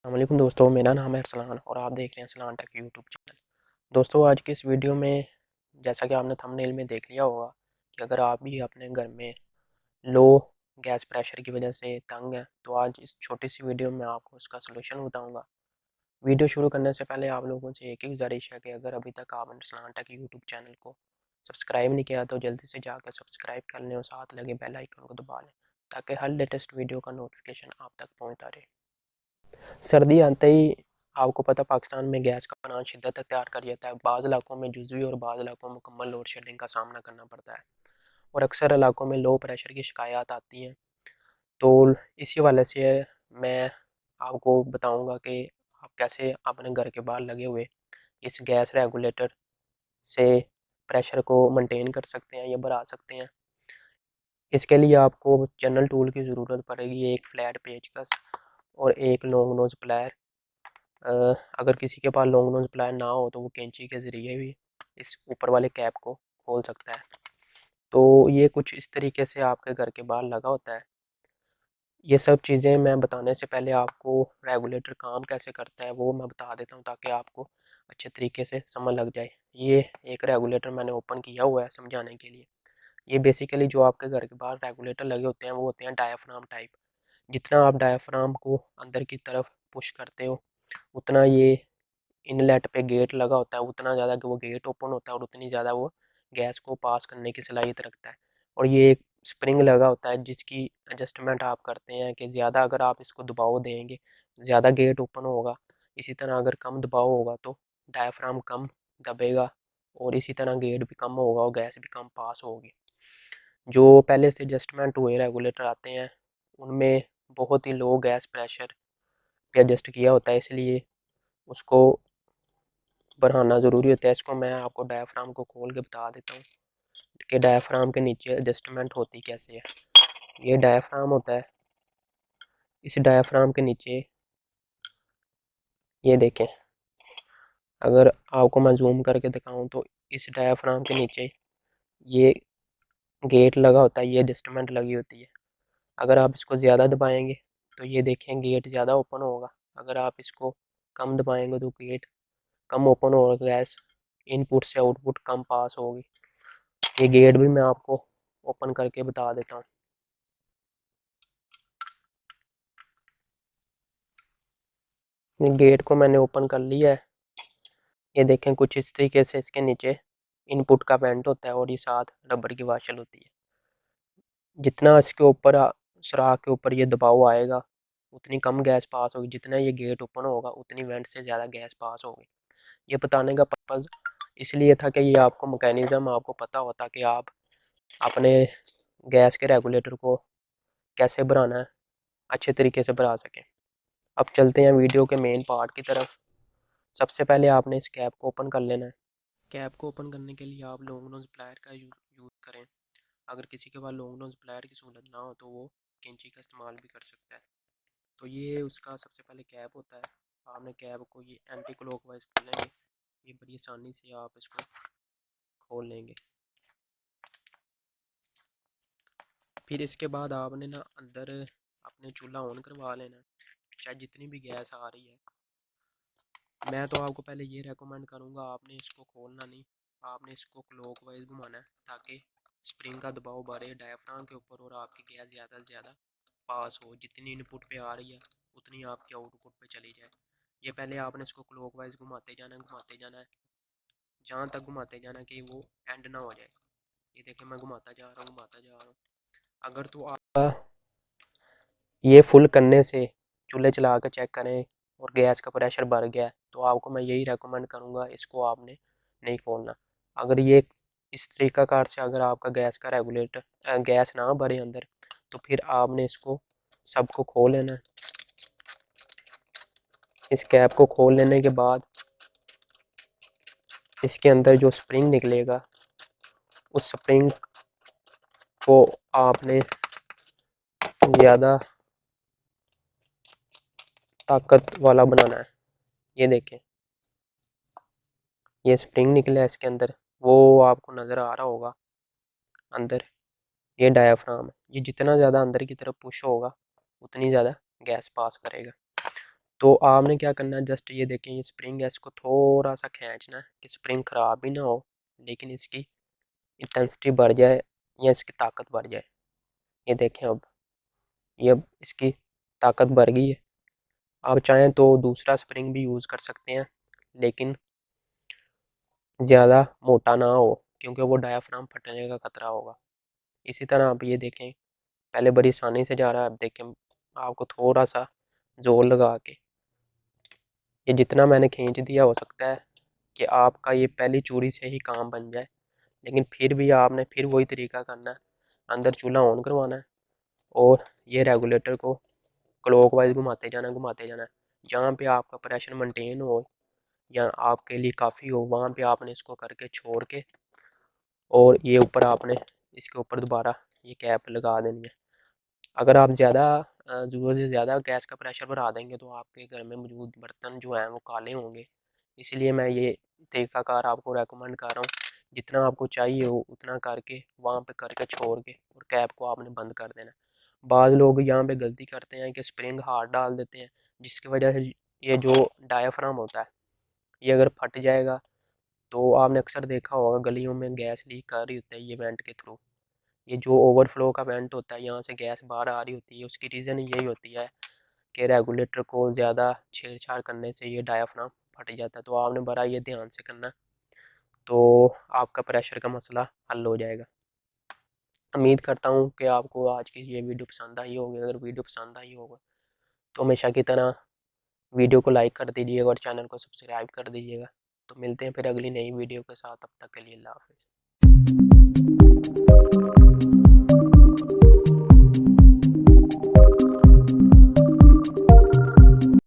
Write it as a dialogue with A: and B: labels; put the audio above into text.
A: अस्सलामुअलैकुम दोस्तों, मेरा नाम है अरसलान और आप देख रहे हैं अरसलान टेक यूट्यूब चैनल। दोस्तों, आज की इस वीडियो में जैसा कि आपने थंबनेल में देख लिया होगा कि अगर आप भी अपने घर में लो गैस प्रेशर की वजह से तंग हैं तो आज इस छोटी सी वीडियो में आपको उसका सलूशन बताऊंगा। वीडियो शुरू करने से पहले आप लोगों से एक ही गुजारिश है कि अगर अभी तक आपने अरसलान टेक यूट्यूब चैनल को सब्सक्राइब नहीं किया तो जल्दी से जाकर सब्सक्राइब कर लें और साथ लगे बेल आइकन को दबा लें ताकि हर लेटेस्ट वीडियो का नोटिफिकेशन आप तक पहुँचता रहे। सर्दी आते ही आपको पता पाकिस्तान में गैस का बना शिद्दत अख्तियार कर जाता है। बाज़ इलाकों में जुज़वी और बाज़ इलाकों में मुकम्मल लोड शेडिंग का सामना करना पड़ता है और अक्सर इलाकों में लो प्रेशर की शिकायत आती हैं। तो इसी वाले से मैं आपको बताऊंगा कि आप कैसे अपने घर के बाहर लगे हुए इस गैस रेगुलेटर से प्रेशर को मेंटेन कर सकते हैं या बढ़ा सकते हैं। इसके लिए आपको जनरल टूल की ज़रूरत पड़ेगी, एक फ्लैट पेचकस और एक लॉन्ग नोज प्लायर। अगर किसी के पास लॉन्ग नोज प्लायर ना हो तो वो कैंची के ज़रिए भी इस ऊपर वाले कैप को खोल सकता है। तो ये कुछ इस तरीके से आपके घर के बाहर लगा होता है। ये सब चीज़ें मैं बताने से पहले आपको रेगुलेटर काम कैसे करता है वो मैं बता देता हूँ ताकि आपको अच्छे तरीके से समझ लग जाए। ये एक रेगुलेटर मैंने ओपन किया हुआ है समझाने के लिए। ये बेसिकली जो आपके घर के बाहर रेगुलेटर लगे होते हैं वो होते हैं डायाफ्राम टाइप। जितना आप डायाफ्राम को अंदर की तरफ पुश करते हो उतना ये इनलेट पे गेट लगा होता है, उतना ज़्यादा कि वो गेट ओपन होता है और उतनी ज़्यादा वो गैस को पास करने की सलाहियत रखता है। और ये एक स्प्रिंग लगा होता है जिसकी एडजस्टमेंट आप करते हैं कि ज़्यादा अगर आप इसको दबाव देंगे ज़्यादा गेट ओपन होगा, इसी तरह अगर कम दबाव होगा तो डायाफ्राम कम दबेगा और इसी तरह गेट भी कम होगा और गैस भी कम पास होगी। जो पहले से एडजस्टमेंट हुए रेगुलेटर आते हैं उनमें बहुत ही लो गैस प्रेशर पे एडजस्ट किया होता है, इसलिए उसको बढ़ाना ज़रूरी होता है। इसको मैं आपको डायाफ्राम को खोल के बता देता हूँ कि डायाफ्राम के नीचे एडजस्टमेंट होती कैसे है। ये डायाफ्राम होता है, इस डायाफ्राम के नीचे ये देखें, अगर आपको मैं जूम करके दिखाऊं तो इस डायाफ्राम के नीचे ये गेट लगा होता है, ये एडजस्टमेंट लगी होती है। अगर आप इसको ज़्यादा दबाएंगे तो ये देखें गेट ज़्यादा ओपन होगा, अगर आप इसको कम दबाएंगे तो गेट कम ओपन होगा, गैस इनपुट से आउटपुट कम पास होगी। ये गेट भी मैं आपको ओपन करके बता देता हूँ। गेट को मैंने ओपन कर लिया है। ये देखें कुछ इस तरीके से इसके नीचे इनपुट का वेंट होता है और ये साथ रबर की वाशल होती है। जितना इसके ऊपर सुराख के ऊपर ये दबाव आएगा उतनी कम गैस पास होगी, जितना ये गेट ओपन होगा उतनी वेंट से ज़्यादा गैस पास होगी। ये बताने का पर्पज़ इसलिए था कि ये आपको मैकेनिज़्म आपको पता होता कि आप अपने गैस के रेगुलेटर को कैसे बढ़ाना है, अच्छे तरीके से बढ़ा सकें। अब चलते हैं वीडियो के मेन पार्ट की तरफ। सबसे पहले आपने इस कैप को ओपन कर लेना है। कैप को ओपन करने के लिए आप लॉन्ग नोज प्लायर का यूज़ करें। अगर किसी के पास लॉन्ग नोज प्लायर की सहूलत ना हो तो वो कैंची का इस्तेमाल भी कर सकता है। तो ये उसका सबसे पहले कैप होता है। आपने कैप को ये एंटी क्लॉकवाइज खोलेंगे, ये बड़ी आसानी से आप इसको खोल लेंगे। फिर इसके बाद आपने ना अंदर अपने चूल्हा ऑन करवा लेना, चाहे जितनी भी गैस आ रही है। मैं तो आपको पहले ये रेकमेंड करूँगा, आपने इसको खोलना नहीं, आपने इसको क्लॉकवाइज घुमाना है ताकि स्प्रिंग का दबाव बढ़े डायाफ्राम के ऊपर और आपकी गैस ज़्यादा से ज़्यादा पास हो। जितनी इनपुट पे आ रही है उतनी आपकी आउटपुट पे चली जाए। ये पहले आपने इसको क्लॉकवाइज घुमाते जाना है, जहाँ तक घुमाते जाना कि वो एंड ना हो जाए। ये देखिए मैं घुमाता जा रहा हूँ। अगर तो आपका ये फुल करने से चूल्हे चला कर चेक करें और गैस का प्रेशर बढ़ गया तो आपको मैं यही रेकमेंड करूँगा इसको आपने नहीं खोलना। अगर ये इस तरीक़ाकार से अगर आपका गैस का रेगुलेटर गैस ना भरे अंदर तो फिर आपने इसको सबको खोल लेना है। इस कैप को खोल लेने के बाद इसके अंदर जो स्प्रिंग निकलेगा उस स्प्रिंग को आपने ज़्यादा ताकत वाला बनाना है। ये देखें ये स्प्रिंग निकला है इसके अंदर, वो आपको नज़र आ रहा होगा अंदर। ये डायाफ्राम है, ये जितना ज़्यादा अंदर की तरफ पुश होगा उतनी ज़्यादा गैस पास करेगा। तो आपने क्या करना है, जस्ट ये देखें ये स्प्रिंग है, इसको थोड़ा सा खींचना है कि स्प्रिंग ख़राब भी ना हो, लेकिन इसकी इंटेंसिटी बढ़ जाए या इसकी ताकत बढ़ जाए। ये देखें अब इसकी ताकत बढ़ गई है। आप चाहें तो दूसरा स्प्रिंग भी यूज़ कर सकते हैं, लेकिन ज़्यादा मोटा ना हो, क्योंकि वो डायाफ्राम फटने का खतरा होगा। इसी तरह आप ये देखें, पहले बड़ी आसानी से जा रहा है, अब देखें आपको थोड़ा सा जोर लगा के, ये जितना मैंने खींच दिया, हो सकता है कि आपका ये पहली चूड़ी से ही काम बन जाए, लेकिन फिर भी आपने फिर वही तरीका करना है। अंदर चूल्हा ऑन करवाना है और ये रेगुलेटर को क्लॉकवाइज घुमाते जाना है। जहाँ पे आपका प्रेशर मेंटेन हो या आपके लिए काफ़ी हो, वहाँ पे आपने इसको करके छोड़ के, और ये ऊपर आपने इसके ऊपर दोबारा ये कैप लगा देनी है। अगर आप ज़्यादा ज़रूरत से ज़्यादा गैस का प्रेशर बढ़ा देंगे तो आपके घर में मौजूद बर्तन जो हैं वो काले होंगे। इसलिए मैं ये तरीक़ाकार आपको रेकमेंड कर रहा हूँ, जितना आपको चाहिए हो उतना करके वहाँ पे करके छोड़ के और कैप को आपने बंद कर देना है। बाज़ लोग यहाँ पे गलती करते हैं कि स्प्रिंग हार्ड डाल देते हैं, जिसकी वजह से ये जो डायाफ्राम होता है ये अगर फट जाएगा, तो आपने अक्सर देखा होगा गलियों में गैस लीक कर रही होती है ये वेंट के थ्रू। ये जो ओवरफ्लो का वेंट होता है, यहाँ से गैस बाहर आ रही होती है, उसकी रीज़न यही होती है कि रेगुलेटर को ज़्यादा छेड़छाड़ करने से ये डायाफ्राम फट जाता है। तो आपने बड़ा ये ध्यान से करना, तो आपका प्रेशर का मसला हल हो जाएगा। उम्मीद करता हूँ कि आपको आज की ये वीडियो पसंद आई होगी। अगर वीडियो पसंद आई होगा तो हमेशा की तरह वीडियो को लाइक कर दीजिएगा और चैनल को सब्सक्राइब कर दीजिएगा। तो मिलते हैं फिर अगली नई वीडियो के साथ, तब तक के लिए अल्लाह हाफ़िज़।